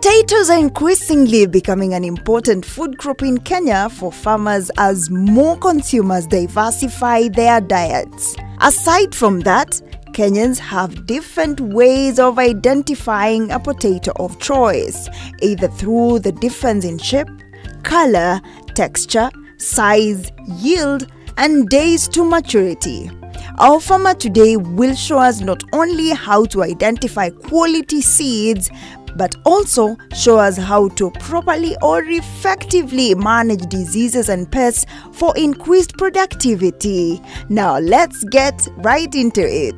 Potatoes are increasingly becoming an important food group in Kenya for farmers as more consumers diversify their diets. Aside from that, Kenyans have different ways of identifying a potato of choice, either through the difference in shape, color, texture, size, yield, and days to maturity. Our farmer today will show us not only how to identify quality seeds, but also show us how to properly or effectively manage diseases and pests for increased productivity. Now let's get right into it.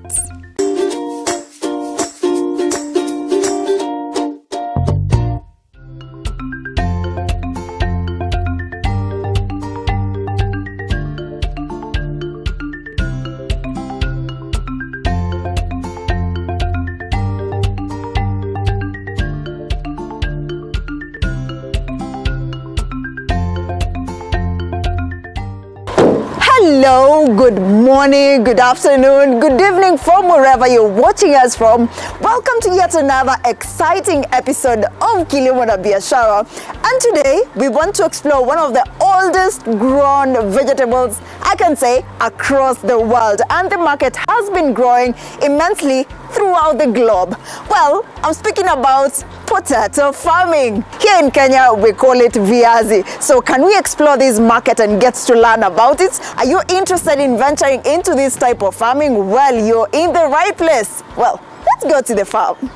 Hello, good morning, good afternoon, good evening from wherever you're watching us from. Welcome to yet another exciting episode of Kilimo and Biashara. And today we want to explore one of the oldest grown vegetables, I can say, across the world. And the market has been growing immensely throughout the globe. Well, I'm speaking about potato farming. Here in Kenya, we call it viazi. So can we explore this market and get to learn about it? Are you interested in venturing into this type of farming? Well, you're in the right place. Well, let's go to the farm.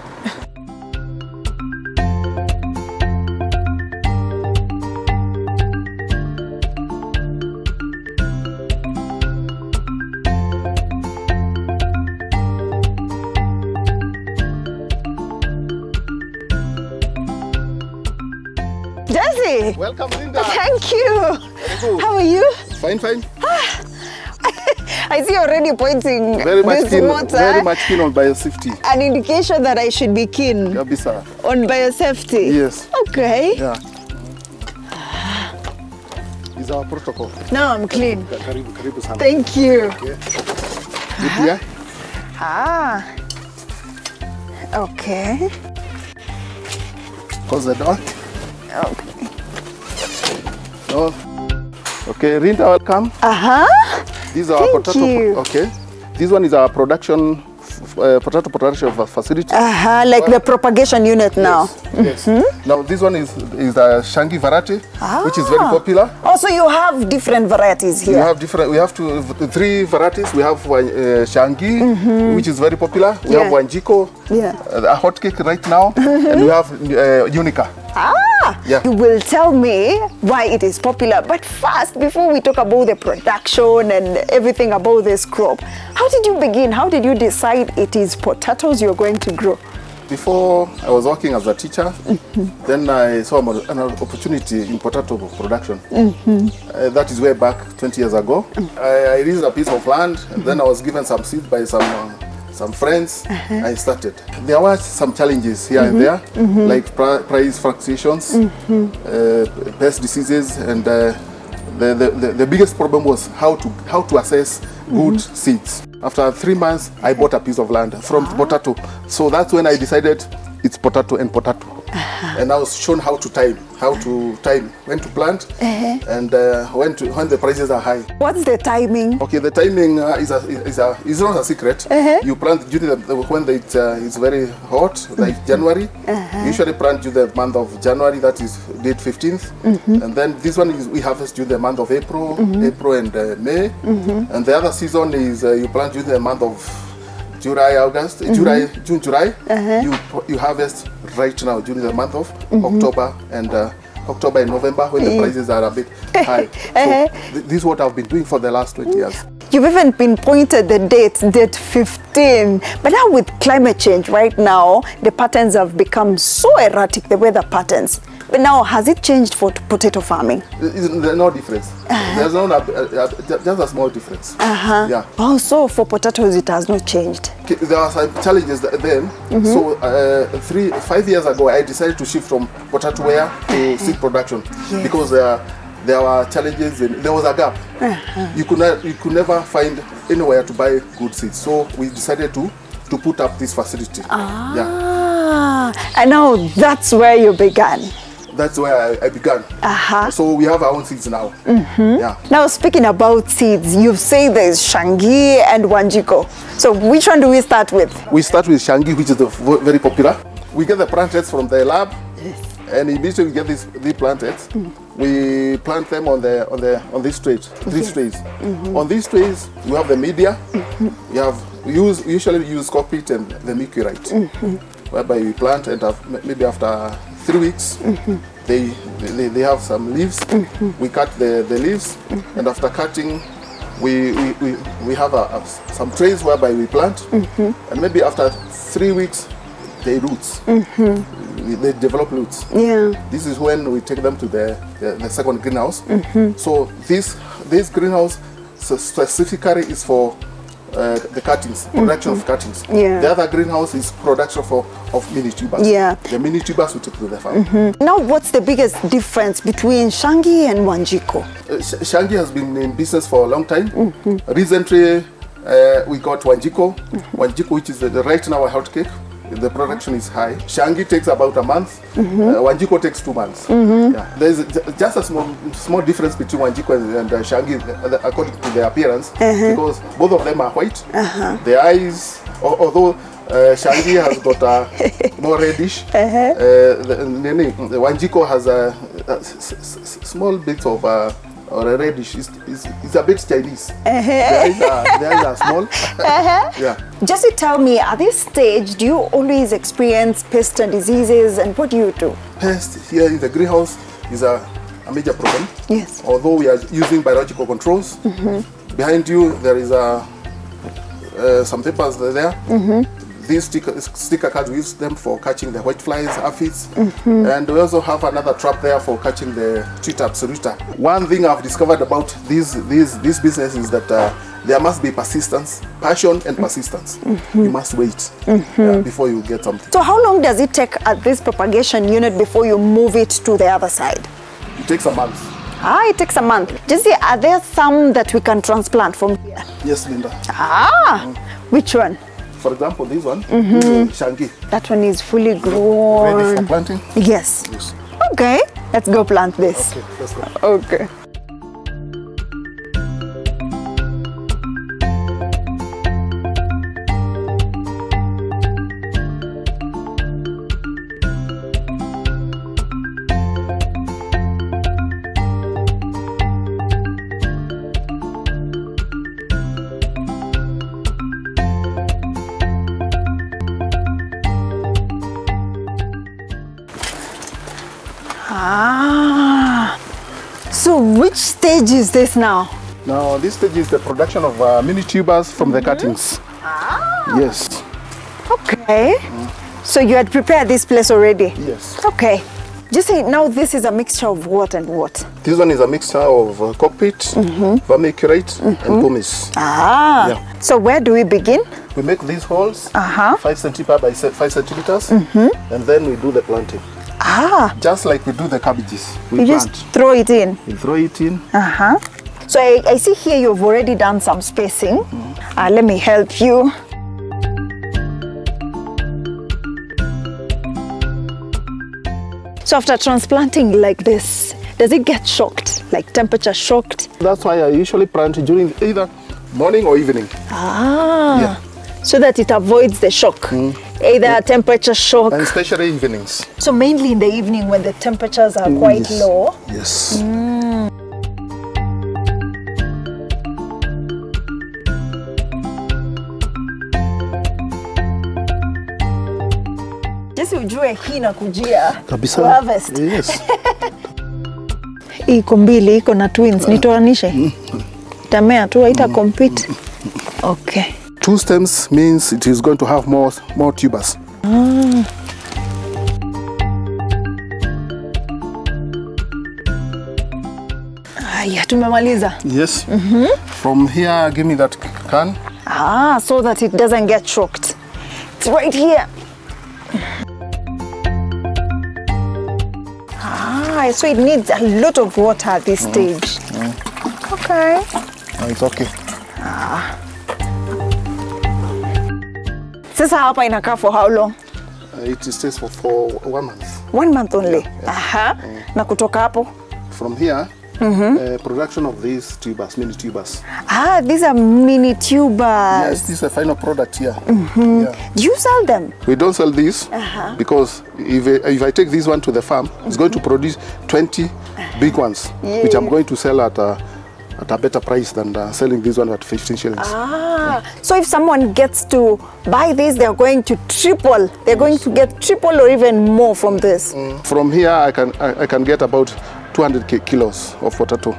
Jesse! Welcome, Linda. Thank you. How are you? Fine, fine. I see already pointing Very much this keen. water. Very much keen on biosafety. An indication that I should be keen Kabisa. on biosafety. Yes. Okay. Yeah. Is our protocol. Now I'm clean. Karibu, karibu sana. Thank you. Okay. Good, yeah? Ah. Okay. Close the door. Okay. Oh. Okay, Rinda, welcome. These are our potato. you. Okay. This one is our production, potato production facility. Like the propagation unit now. Yes. Yes. Now this one is a Shangi variety, which is very popular. Also, you have different varieties here. We have different. We have three varieties. We have Shangi, which is very popular. We have Wanjiko, a hot cake right now, and we have Unica. You will tell me why it is popular. But first, before we talk about the production and everything about this crop, how did you begin? How did you decide it is potatoes you're going to grow? Before I was working as a teacher, then I saw an opportunity in potato production. That is way back 20 years ago. I leased a piece of land, and then I was given some seeds by some friends. I started. There were some challenges here and there, like price fluctuations, pest diseases, and the biggest problem was how to assess good seeds. After 3 months, I bought a piece of land from potato. So that's when I decided it's potato and potato. And I was shown how to time when to plant, and when the prices are high. What's the timing? Okay, the timing is not a secret. You plant during when it's very hot, like January. Usually plant during the month of January, that is date 15th. And then this one we harvest during the month of April and May. And the other season is you plant during the month of July, August, June, July. You harvest right now during the month of October and November, when the prices are a bit high. So this is what I've been doing for the last 20 years. You've even pinpointed the date 15. But now with climate change right now, the patterns have become so erratic, the weather patterns. But now, has it changed for potato farming? There's no difference. There's just a small difference. Yeah. Oh, so for potatoes, it has not changed. There are some challenges then. So 5 years ago, I decided to shift from potato wear to seed production because there were challenges. There was a gap. You could never find anywhere to buy good seeds. So we decided to put up this facility. Ah. And now that's where you began. That's where I began. So we have our own seeds now. Yeah. Now, speaking about seeds, you say there's Shangi and Wanjiko. So which one do we start with? We start with Shangi, which is very popular. We get the plantlets from the lab, and immediately we get these plantlets. We plant them on this trays, three trays. On these trays, we have the media. We usually use cockpit and the mercurite, whereby we plant, and maybe after 3 weeks, they have some leaves. We cut the leaves, and after cutting, we have some trays whereby we plant, and maybe after 3 weeks, they roots. They develop roots. This is when we take them to the second greenhouse. So this greenhouse specifically is for the cuttings, production of cuttings. The other greenhouse is production of mini tubers. The mini tubers we take to the farm. Now, what's the biggest difference between Shangi and Wanjiko? Shangi has been in business for a long time. Recently, we got Wanjiko. Wanjiko, which is right now a hot cake. The production is high. Shangi takes about a month. Wanjiko takes 2 months. There's just a small difference between Wanjiko and Shangi according to their appearance, because both of them are white. The eyes, although Shangi has got a more reddish, the Wanjiko has a small bit of or a reddish. It's a bit Chinese. The eyes are small. Just to tell me, at this stage, do you always experience pests and diseases, and what do you do? Pest here in the greenhouse is a major problem. Although we are using biological controls. Behind you there is some papers there. These sticker cards, we use them for catching the whiteflies, aphids, and we also have another trap there for catching the Twitter absoluta. One thing I've discovered about this business is that there must be persistence, passion and persistence. You must wait before you get something. So how long does it take at this propagation unit before you move it to the other side? It takes a month. It takes a month. Just see, are there some that we can transplant from here? Yes, Linda. Which one? For example, this one, Shangi. That one is fully grown. Ready for planting? Yes. Okay, let's go plant this. Okay, let's go. Okay. So which stage is this now? Now this stage is the production of mini tubers from the cuttings. Yes. Okay. So you had prepared this place already? Yes. Okay. Just say now this is a mixture of what and what? This one is a mixture of cockpit, vermiculite and pumice. So where do we begin? We make these holes 5 centimeters by 5 centimeters, and then we do the planting. Just like we do the cabbages. We plant. Just throw it in. We throw it in. So I see here you've already done some spacing. Let me help you. So after transplanting like this, does it get shocked, like temperature shocked? That's why I usually plant during either morning or evening. So that it avoids the shock. Either temperature shock. And especially evenings. So mainly in the evening when the temperatures are quite low. Yes. Just ujue hii inakujia kabisa. Harvest. Yes. Iko mbili, iko na twins. Nitoanishe. Tamea tu haita compete. Okay. 2 stems means it is going to have more tubers. Tumemaliza. Yes. From here, give me that can. So that it doesn't get choked. It's right here. So it needs a lot of water at this stage. Okay. It's okay. Sasa hapa inakaa for how long? It stays for 1 month. 1 month only? Yeah. Aha. Na kutoka hapo? From here, production of these tubers, mini tubers. Ah, these are mini tubers. Yes, this is a final product here. Yeah. Do you sell them? We don't sell these because if I take this one to the farm, it's going to produce 20 big ones, which I'm going to sell at a better price than selling this one at 15 shillings. Ah, so if someone gets to buy this, they're going to triple. They're going to get triple or even more from this. From here, I can get about 200 kilos of potato.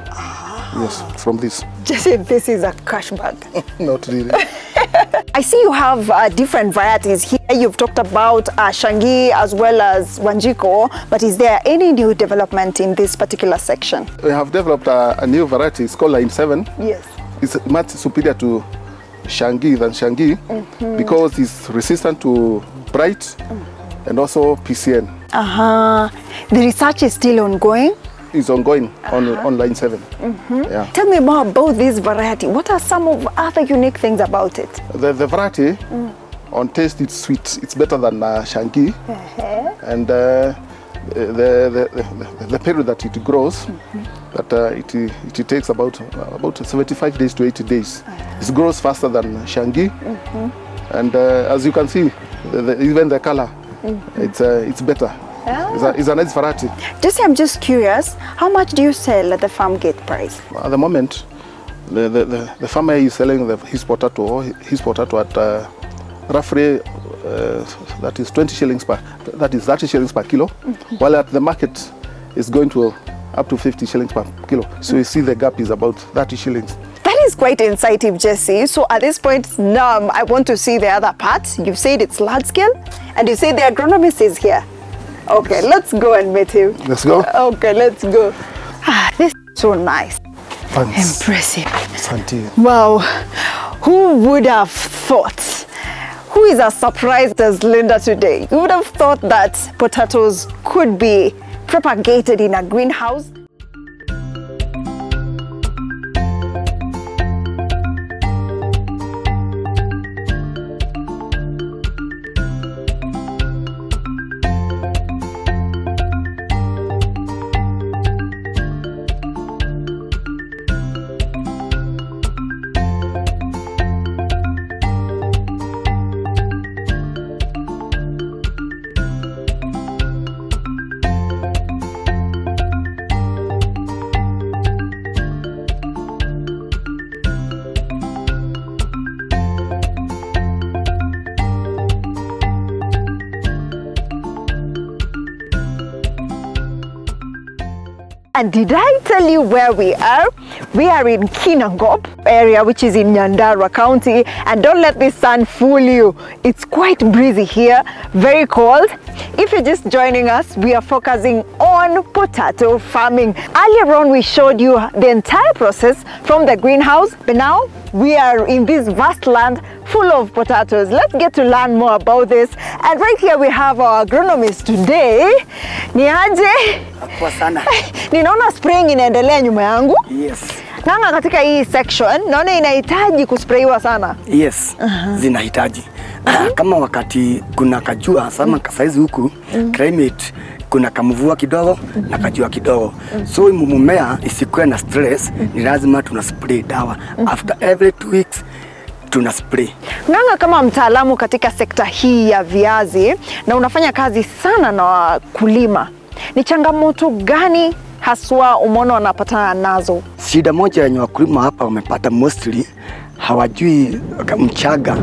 Yes, from this. Jesse, this is a cash bag. Not really. I see you have different varieties here. You've talked about Shangi as well as Wanjiko, but is there any new development in this particular section? We have developed a new variety. It's called Line 7. Yes. It's much superior to Shangi than Shangi because it's resistant to blight and also PCN. The research is still ongoing? It's ongoing on Line 7. Yeah. Tell me more about this variety. What are some of other unique things about it? The variety, on taste, it's sweet. It's better than Shangi. And the period that it grows, it takes about 75 days to 80 days. It grows faster than Shangi. And as you can see, even the color, it's better. It's a nice variety. I'm just curious, how much do you sell at the farm gate price? At the moment, the farmer is selling his potato at roughly that is 30 shillings per kilo, while at the market it's going to up to 50 shillings per kilo. So you see the gap is about 30 shillings. That is quite insightful, Jesse. So at this point, now I want to see the other part. You've said it's large scale, and you say the agronomist is here. Okay, let's go and meet him. Let's go. Okay, let's go. This is so nice. Thanks. Impressive. Santi. Wow. Who would have thought? Who is as surprised as Linda today? Who would have thought that potatoes could be propagated in a greenhouse? And did I tell you where we are? We are in Kinangop area, which is in Nyandarua County. And don't let this sun fool you. It's quite breezy here, very cold. If you're just joining us, we are focusing on potato farming. Earlier on, we showed you the entire process from the greenhouse, but now we are in this vast land full of potatoes. Let's get to learn more about this. And right here we have our agronomist today. Niaje? Kwa sana. Ninaona spraying inaendelea nyuma yangu. Yes. Nanga katika hii section, naona inahitaji kusprayiwa sana. Yes, zinahitaji. Kama wakati kuna kajua, sama saizi huku, climate, kuna kamvua kidogo na kajua kidogo. So mmea isikuwe na stress, ni lazima tuna spray dawa. After every 2 weeks, tuna spray. Nganga, kama mtaalamu katika sekta hii ya viazi na unafanya kazi sana na wakulima, ni changamoto gani haswa umeona wanapatana nazo? Shida moja yenye wakulima hapa wamepata mostly, hawajui mchaga.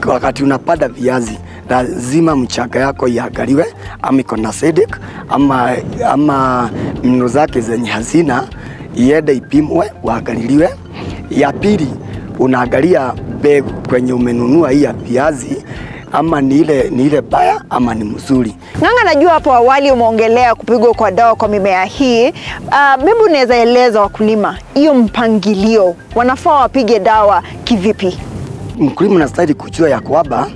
Wakati unapanda viazi, lazima mchaga yako iangaliwe ama iko na acidic ama mineral zake zenye hazina, iende ipimwe, waangaliliwe. Ya pili, unaangalia mbegu kwenye umenunua hii ya viazi, ama ni ile baya ama ni mzuri. Nganga, najua hapo awali umeongelea kupigwa kwa dawa kwa mimea hii. Maybe unaweza eleza wakulima hiyo mpangilio, wanafaa wapige dawa kivipi? Mkulima anastahili kujua ya kwamba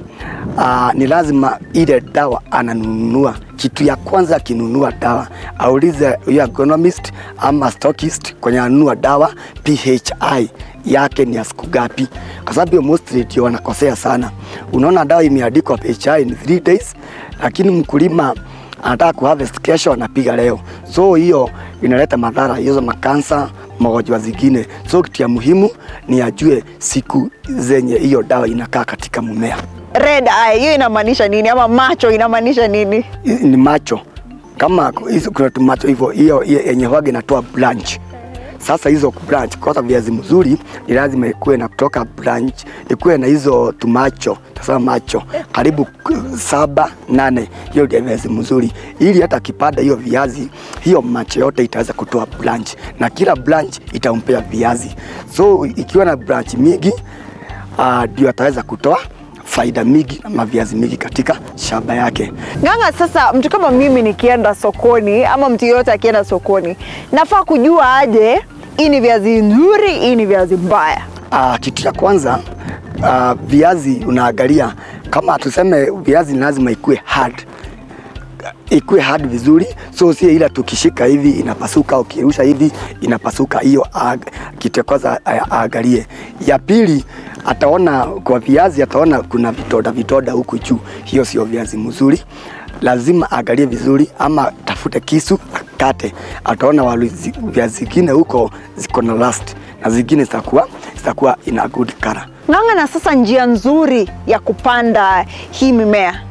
ni lazima ile dawa ananunua. Kitu ya kwanza akinunua dawa, aulize huyo agronomist ama stockist kwenye anunua dawa PHI yake ni ya siku gapi, kwa sababu hiyo mostly ndio wanakosea sana. Unaona dawa imeandikwa Biashara in 3 days, lakini mkulima anataka kuharvest kesho, anapiga leo. So hiyo inaleta madhara, hizo makansa, magonjwa zingine. So kitu ya muhimu ni ajue siku zenye hiyo dawa inakaa katika mmea. Red eye, hiyo inamaanisha nini? Ama macho inamaanisha nini? Ni macho. Kama hizo kuna tomato hivyo, hiyo yenye huaga inatoa branch. Sasa hizo branch, kwa sababu viazi mzuri ni lazima ikuwe na kutoka branch, ikuwe na hizo tumacho, sasa macho karibu 7, 8, hiyo ndio viazi mzuri. Ili hata kipanda hiyo viazi, hiyo macho yote itaweza kutoa branch, na kila branch itampea viazi. So ikiwa na branch mingi, ndio ataweza kutoa faida mingi na viazi mingi katika shamba yake. Ng'ang'a, sasa mtu kama mimi nikienda sokoni ama mtu yote akienda sokoni, nafaa kujua aje hii ni viazi nzuri, hii ni viazi mbaya? Kitu cha kwanza, viazi unaangalia, kama tuseme viazi lazima ikuwe hard vizuri, so si ila tukishika hivi inapasuka, ukirusha hivi inapasuka. Hiyo kitu ya kwanza aangalie. Ya pili, ataona kwa viazi, ataona kuna vitoda huku juu, hiyo sio viazi mzuri. Lazima angalie vizuri, ama tafute kisu akate, ataona viazi zingine huko ziko na rust na zingine zitakuwa ina good color. Ng'ang'a, na sasa njia nzuri ya kupanda hii mimea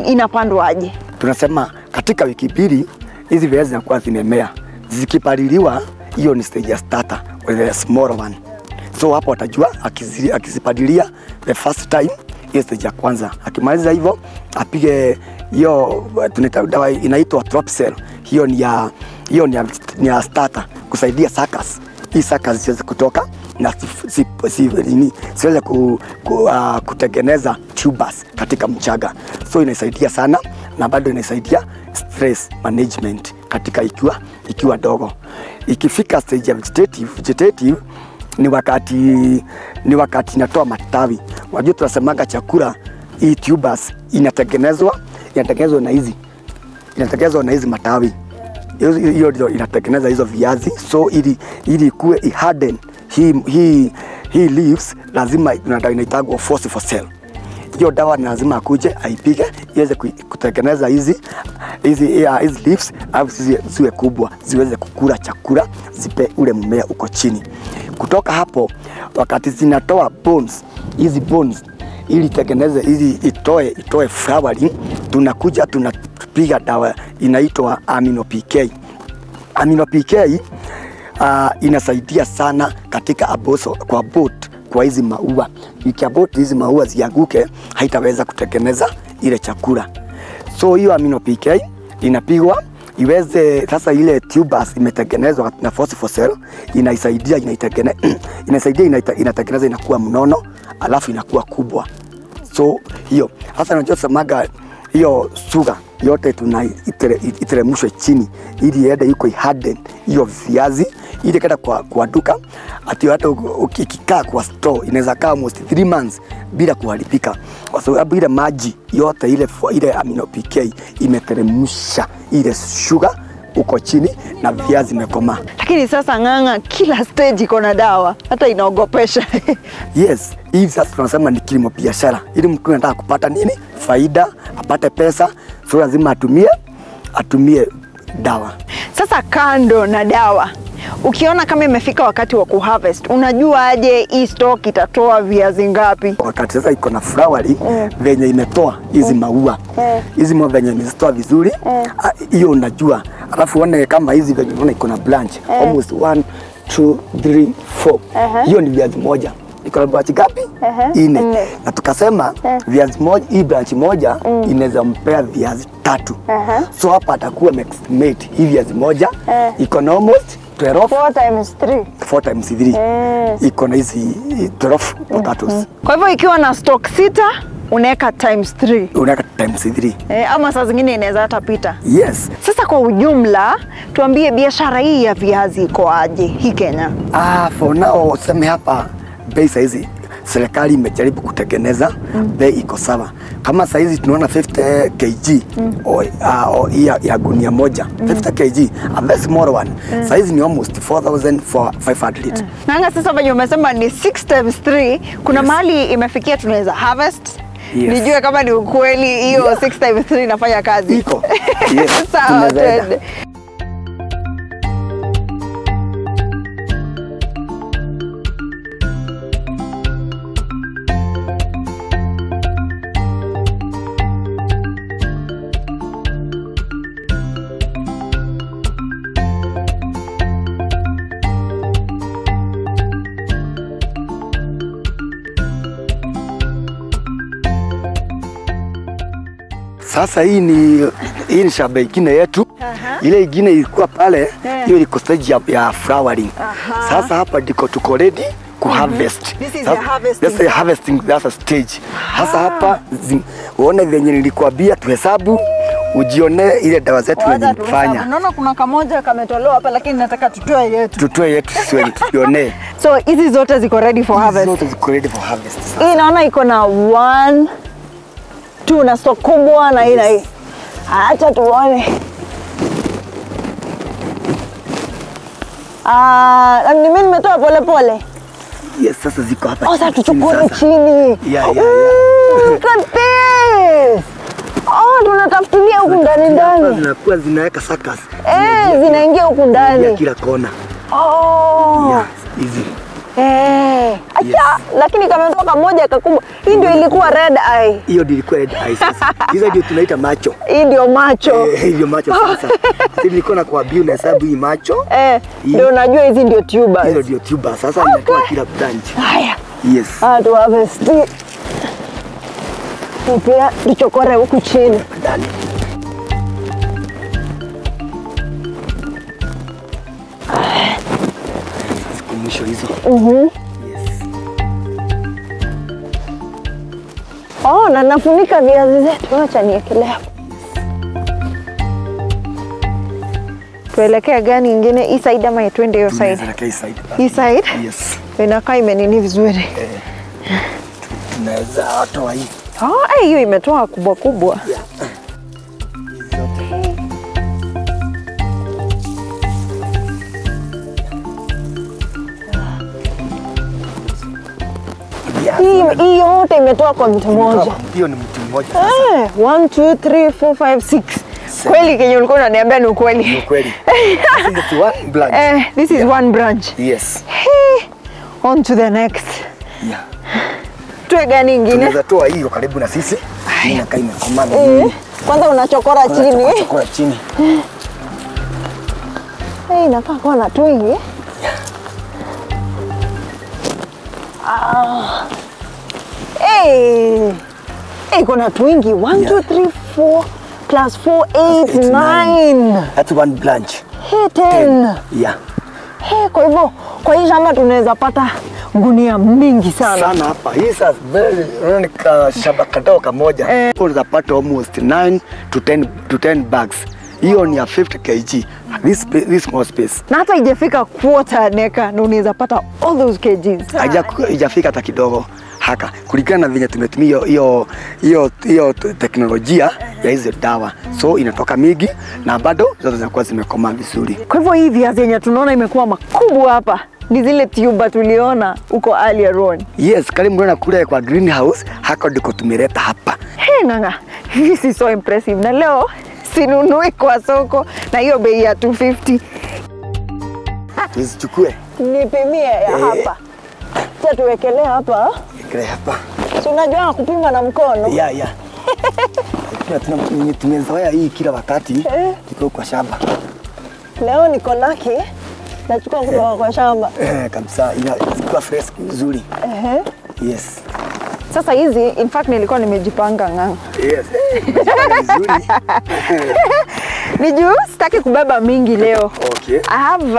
inapandwa aje? Tunasema katika wiki 2 hizi viazi zinakuwa zimemea. Zikipaliliwa, hiyo ni stage ya starter with a small one. So hapo atajua akizipalilia the first time, hiyo stage ya kwanza. Akimaliza hivyo, apige hiyo tunaita dawa inaitwa Tropicel. Hiyo ni ya starter kusaidia suckers. Hii suckers ziweze kutoka na siweze kutengeneza tubers katika mchaga. So inasaidia sana, na bado inasaidia stress management katika ikiwa dogo. Ikifika stage ya vegetative ni wakati inatoa matawi. Wajua tunasemaga chakula, hii tubers inatengenezwa na hizi matawi. Hiyo ndio inatengeneza hizo viazi. So ili kuwe harden hii leaves, lazima inaitagwa phosphocell. Hiyo dawa lazima akuje aipige iweze kutengeneza hizi leaves, au ziwe kubwa, ziweze kukula chakula, zipe ule mmea uko chini. Kutoka hapo, wakati zinatoa hizi bones ili tengeneze itoe flowering, tunapiga dawa inaitwa amino PK. Amino PK inasaidia sana katika kwa hizi maua. Ikiabort hizi maua zianguke, haitaweza kutengeneza ile chakula. So hiyo amino PK inapigwa iweze sasa, ile tubers imetengenezwa na phosphocell inaisaidia inatengeneza inakuwa mnono, alafu inakuwa kubwa. So hiyo hasa unajua samaga hiyo sugar yote iteremshwe chini ili iende iko harden hiyo viazi, ili kada kwa duka ati hata ukikaa kwa store inaweza kaa almost 3 months bila kuharibika, kwa sababu ile maji yote ile amino PK imeteremsha ile sugar uko chini na viazi imekoma. Lakini sasa Ng'ang'a, kila stage iko na dawa, hata inaogopesha. Yes, hivi sasa tunasema ni kilimo biashara. Ili mtu anataka kupata nini? Faida, apate pesa, so lazima atumie dawa. Sasa kando na dawa, ukiona kama imefika wakati wa kuharvest, unajua aje hii stock itatoa viazi ngapi? Wakati sasa iko na flowering, venye imetoa hizi maua, hizi maua venye imetoa vizuri, hiyo unajua. Alafu uone kama hizi venye unaona iko na branch, almost 1, 2, 3, 4. Hiyo ni viazi moja. Iko na branch gapi? 4. Na tukasema viazi moja, hii branch moja inaweza mpea viazi 3. So hapa atakuwa estimate hii viazi moja iko na almost 12. 4 times 3. 4 times 3. Iko na hizi 12 potatoes. Kwa hivyo ikiwa na stock 6, unaweka times 3. Unaweka times 3. Ama saa zingine inaweza hata pita. Yes. Sasa kwa ujumla, tuambie biashara hii ya viazi iko aje hii Kenya? For now, sema hapa bei hizi serikali imejaribu kutengeneza bei iko sawa. Kama saa hizi tunaona 50 kg ya gunia moja, 50 kg, a very small one. Saa hizi ni almost 4,500. Nanga, sasa venye umesema ni 6 times 3, kuna mahali imefikia tunaweza harvest. Yes. Nijue kama ni ukweli hiyo 6 times 3 inafanya kazi. Iko. Yes. Sawa, twende. Sasa hii ni shamba ingine yetu. Ile ingine ilikuwa pale, hiyo iko stage ya flowering. Sasa hapa ndiko tuko ready ku harvest. This is the harvesting. That's the harvesting, that's a stage. Sasa hapa uone venye nilikwambia tuhesabu, ujione ile dawa zetu zinafanya. Naona kuna kamoja kametolewa hapa, lakini nataka tutoe yetu. Tutoe yetu sisi tuone. So hizi zote ziko ready for harvest. Zote ziko ready for harvest. Hii naona iko na 1 2 na stock kubwa na hii na hii. Acha tuone. Mimi nimetoa pole pole. Yes, sasa ziko hapa. Sasa tuchukue chini. Yeah. Kate. Tunatafutulia huku ndani. Zinakuwa zinaweka sakas. Zinaingia huku ndani. Ya kila kona. Yeah, hizi. Acha, lakini kametoka moja kakubwa. Hii ndio ilikuwa red eye. Hiyo ndio ilikuwa red eye sasa. Hizo ndio tunaita macho. Hii ndio macho. Hii ndio macho sasa. Sasa nilikuwa na kuambia unahesabu hii macho. Ndio unajua hizi ndio tubers. Hizo ndio tubers. Sasa inatoa kila branch. Haya. Yes. Tu harvest. Pia tuchokore huku chini. Ndani. Mwisho hizo. Yes. Na nafunika viazi zetu. Acha niekelee hapo. Tuelekea gani ingine? Hii side ama twende hiyo side? Tuelekea hii side. Hii side? Yes. Inakaa imenini vizuri. Tunaweza toa hii. Hiyo imetoa kubwa kubwa. Yeah. Hii yote imetoa kwa mtu mmoja. Hiyo ni mtu mmoja sasa. 1 2 3 4 5 6. Kweli kenye ulikuwa unaniambia ni ukweli. Ni ukweli. This is one branch. This is one branch. Yes. On to the next. Yeah. Tuwe gani ingine? Tunaweza toa hiyo karibu na sisi. Inakaa imekomana. Kwanza unachokora chini. Unachokora chini. Inakaa kwa na twingi. Kuna twingi. 1 2 3 4 plus 4 8 9. That's one branch. 10. Yeah. Kwa hivyo kwa hii shamba tunaweza pata gunia mingi sana hapa. Hii sasa unaona shamba kadogo kamoja. Unaweza pata almost 9 to 10 bags. Hiyo ni ya 50 kg. This small space. Na hata ijafika quarter neka na unaweza pata all those kgs. Haijafika hata kidogo. Haka kulingana na venye tumetumia hiyo teknolojia ya hizo dawa, so inatoka mingi na bado zote zinakuwa zimekoma vizuri. Kwa hivyo hii viazi yenye tunaona imekuwa makubwa hapa ni zile tuba tuliona huko earlier on. Yes, kali mliona kule kwa greenhouse, hako ndiko tumeleta hapa. Nanga, this is so impressive. Na leo sinunui kwa soko na hiyo bei ya 250. Tuzichukue. Nipimie ya hapa. Sasa tuwekelee hapa. Wekelee hapa. Si unajua kupima na mkono? Yeah. Tumezoea hii kila wakati tuko kwa shamba. Leo niko lucky. Nachukua kutoka kwa shamba. Kabisa, inakuwa fresh nzuri. Yes. Sasa hizi in fact nilikuwa nimejipanga ng'anga. Yes. Vizuri. Ni juu sitaki kubeba mingi leo. Okay.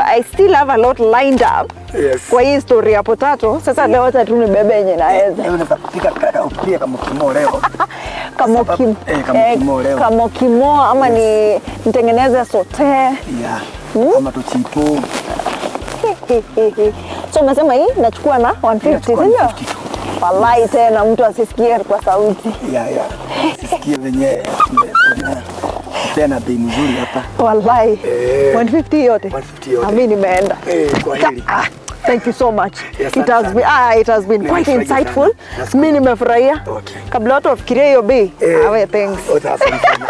I still have a lot lined up. Yes. Kwa hii story ya potato. Sasa leo hata tu nibebe yenye naweza. Unaweza kupika kama kimo leo. Kama kimo ama nitengeneze sauté. Yeah. Kama tuchipo. So umesema hii nachukua na 150, ndio? Wallahi tena mtu asisikie kwa sauti. Ya. Sisikie venye tena bei mzuri hapa. Wallahi. 150 yote. 150 yote. Mimi nimeenda. Kwa hili. Thank you so much. Yes, it has been quite insightful. Mimi nimefurahia. Okay. Kabla watu wafikirie hiyo bei. Thanks. Asante sana.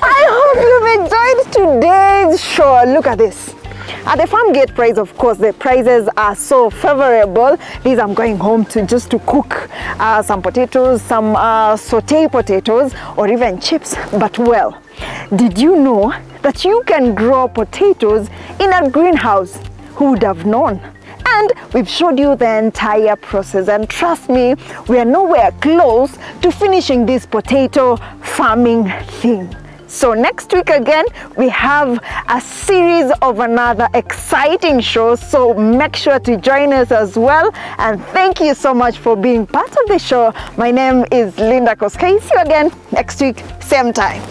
I hope you've enjoyed today's show. Look at this. At the farm gate price, of course, the prices are so favorable. These I'm going home to just to cook some potatoes, some saute potatoes, or even chips. But well, did you know that you can grow potatoes in a greenhouse? Who would have known? And we've showed you the entire process, and trust me, we are nowhere close to finishing this potato farming thing. So next week again, we have a series of another exciting shows, so make sure to join us as well. And thank you so much for being part of the show. My name is Linda Koskei. See you again next week, same time.